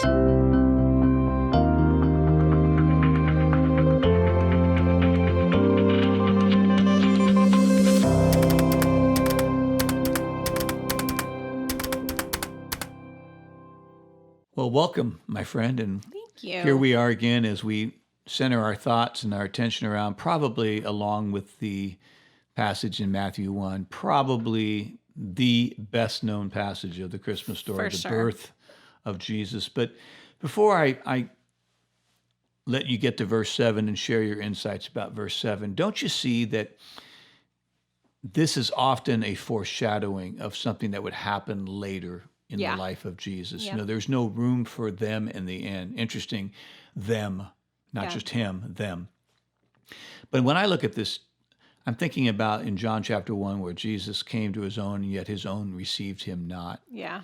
Well, welcome, my friend. And Thank you. here we are again as we center our thoughts and our attention around, probably along with the passage in Matthew 1, probably the best known passage of the Christmas story, For the sure. birth of Jesus. But before I let you get to verse 7 and share your insights about verse 7, don't you see that this is often a foreshadowing of something that would happen later in Yeah. the life of Jesus? Yeah. You know, there's no room for them in the end. Interesting, them, not Yeah. just him, them. But when I look at this, I'm thinking about in John chapter 1, where Jesus came to his own, and yet his own received him not. Yeah.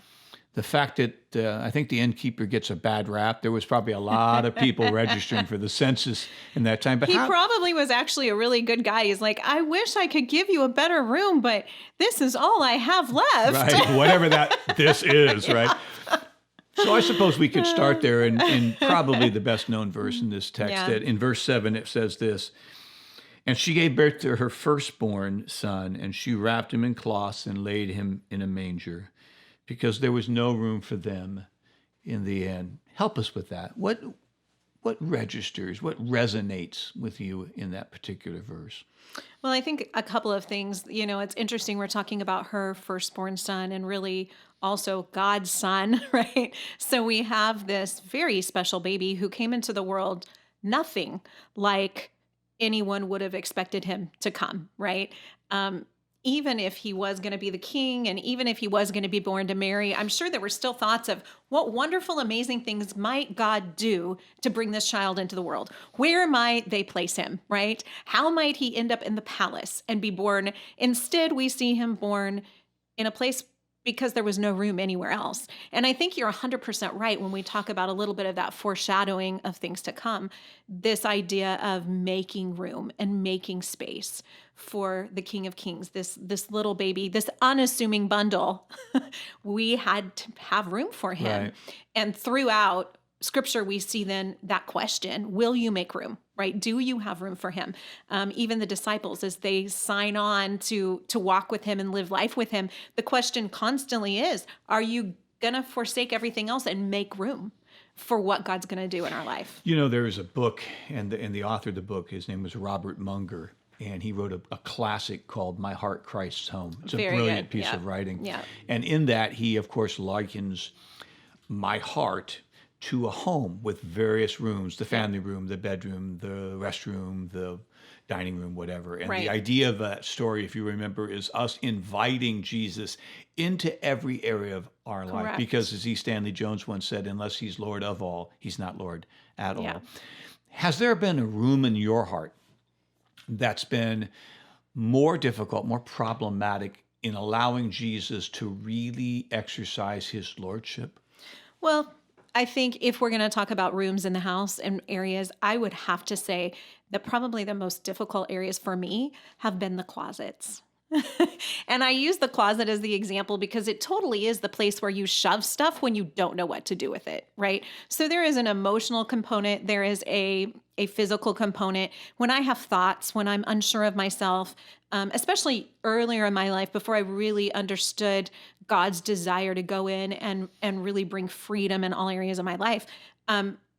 The fact that I think the innkeeper gets a bad rap. There was probably a lot of people registering for the census in that time. But He probably was actually a really good guy. He's like, I wish I could give you a better room, but this is all I have left. right, whatever this is, right? So I suppose we could start there in probably the best known verse in this text. Yeah. That in verse 7, it says this, "And she gave birth to her firstborn son, and she wrapped him in cloths and laid him in a manger, because there was no room for them in the inn." Help us with that. What registers, what resonates with you in that particular verse? Well, I think a couple of things. You know, it's interesting. We're talking about her firstborn son and really also God's son, right? So we have this very special baby who came into the world nothing like anyone would have expected him to come, right? Even if he was going to be the king and even if he was going to be born to Mary, I'm sure there were still thoughts of what wonderful, amazing things might God do to bring this child into the world? Where might they place him, right? How might he end up in the palace and be born? Instead, we see him born in a place because there was no room anywhere else. And I think you're 100% right when we talk about a little bit of that foreshadowing of things to come, this idea of making room and making space for the King of Kings, this little baby, this unassuming bundle. We had to have room for him. Right. And throughout Scripture, we see then that question, will you make room, right? Do you have room for him? Even the disciples, as they sign on to walk with him and live life with him, the question constantly is, are you going to forsake everything else and make room for what God's going to do in our life? You know, there is a book, and the author of the book, his name was Robert Munger, and he wrote a classic called My Heart, Christ's Home. It's a Very brilliant good. piece Yeah. of writing. Yeah. And in that, he, of course, likens my heart to a home with various rooms, the family room, the bedroom, the restroom, the dining room, whatever. And Right. the idea of that story, if you remember, is us inviting Jesus into every area of our life. Correct. Because as E. Stanley Jones once said, unless he's Lord of all, he's not Lord at Yeah. all. Has there been a room in your heart that's been more difficult, more problematic in allowing Jesus to really exercise his lordship? Well, I think if we're going to talk about rooms in the house and areas, I would have to say that probably the most difficult areas for me have been the closets. And I use the closet as the example because it totally is the place where you shove stuff when you don't know what to do with it, right? So there is an emotional component. There is a physical component. When I have thoughts, when I'm unsure of myself, especially earlier in my life, before I really understood God's desire to go in and really bring freedom in all areas of my life,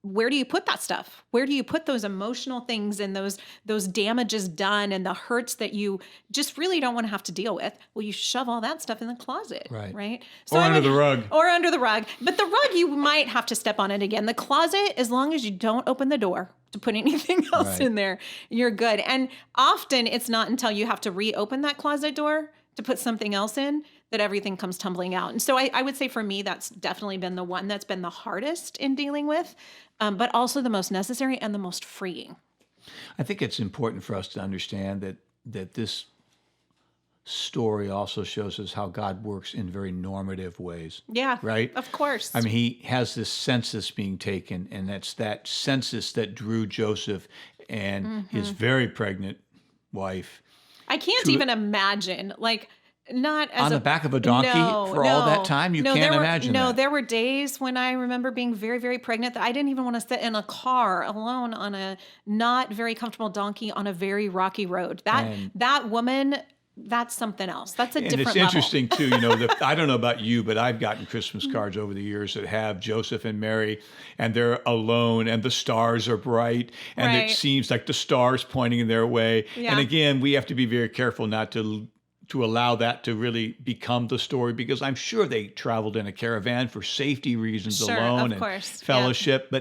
where do you put that stuff? Where do you put those emotional things and those damages done and the hurts that you just really don't want to have to deal with? Well, you shove all that stuff in the closet, right? Or under the rug. Or under the rug. But the rug, you might have to step on it again. The closet, as long as you don't open the door to put anything else in there, you're good. And often it's not until you have to reopen that closet door to put something else in that everything comes tumbling out. And so I would say for me, that's definitely been the one that's been the hardest in dealing with, but also the most necessary and the most freeing. I think it's important for us to understand that this story also shows us how God works in very normative ways. Yeah, right? Of course. I mean, he has this census being taken, and that's that census that drew Joseph and his very pregnant wife. I can't even imagine, like, Not as On the a back of a donkey for all that time? You no, can't imagine no, that. there were days when I remember being very, very pregnant that I didn't even want to sit in a car alone on a not very comfortable donkey on a very rocky road. And That woman, that's something else. That's a And it's different level. interesting too, I don't know about you, but I've gotten Christmas cards over the years that have Joseph and Mary, and they're alone, and the stars are bright, and it Right. seems like the stars pointing in their way. And Yeah. again, we have to be very careful not to allow that to really become the story, because I'm sure they traveled in a caravan for safety reasons Sure, alone of and course. Yeah. fellowship.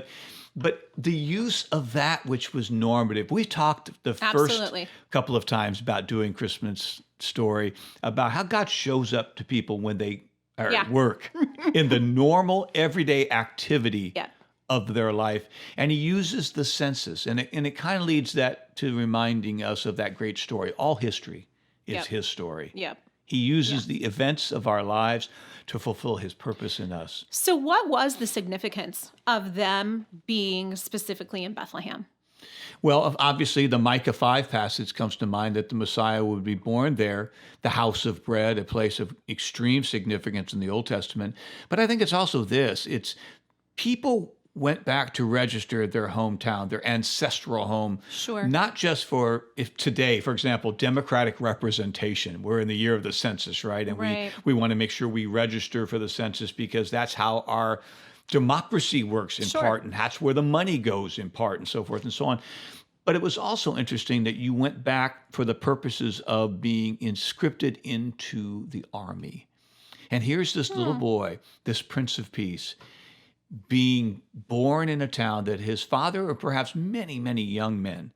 But the use of that which was normative. We talked the first Absolutely. couple of times about doing Christmas story about how God shows up to people when they are Yeah. at work in the normal everyday activity Yeah. of their life, and he uses the senses, and it kind of leads that to reminding us of that great story. All history is Yep. his story. Yep. He uses the events of our lives to fulfill his purpose in us. So what was the significance of them being specifically in Bethlehem? Well, obviously, the Micah 5 passage comes to mind that the Messiah would be born there, the house of bread, a place of extreme significance in the Old Testament. But I think it's also this. It's people went back to register their hometown, their ancestral home, Sure. not just for if today, for example, democratic representation. We're in the year of the census, right? And Right. we want to make sure we register for the census because that's how our democracy works in Sure. part, and that's where the money goes in part, and so forth and so on. But it was also interesting that you went back for the purposes of being inscripted into the army. And here's this little boy, this Prince of Peace, being born in a town that his father, or perhaps many, many young men,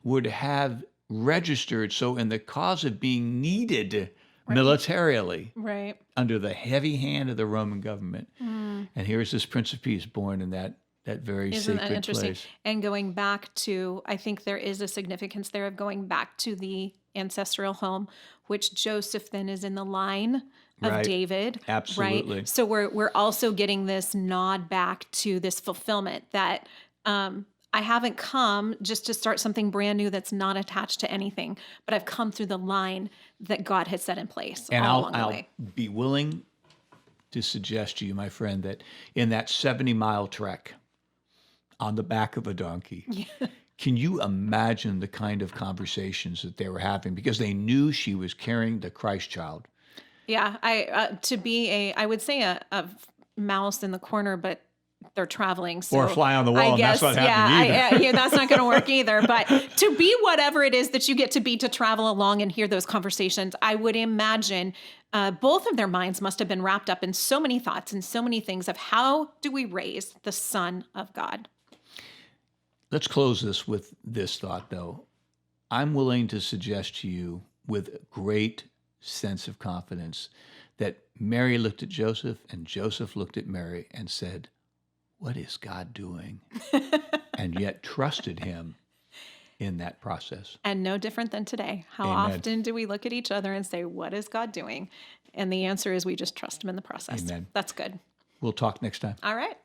would have registered. So, in the cause of being needed militarily Right. under the heavy hand of the Roman government. And here's this Prince of Peace born in that very Isn't that sacred interesting? place. And going back to, I think there is a significance there of going back to the ancestral home, which Joseph then is in the line of Right. David. Absolutely. Right. So we're also getting this nod back to this fulfillment that I haven't come just to start something brand new that's not attached to anything, but I've come through the line that God has set in place And all along the I'll way. be willing to suggest to you, my friend, that in that 70-mile trek on the back of a donkey, can you imagine the kind of conversations that they were having? Because they knew she was carrying the Christ child. Yeah, I would say a mouse in the corner, but they're traveling. So Or a fly on the wall, I and that's guess, not happening either. yeah, that's not going to work either. But to be whatever it is that you get to be, to travel along and hear those conversations, I would imagine both of their minds must have been wrapped up in so many thoughts and so many things of how do we raise the Son of God? Let's close this with this thought, though. I'm willing to suggest to you with great sense of confidence that Mary looked at Joseph and Joseph looked at Mary and said, "What is God doing?" And yet trusted him in that process. And no different than today. How Amen. often do we look at each other and say, what is God doing? And the answer is we just trust him in the process. Amen. That's good. We'll talk next time. All right.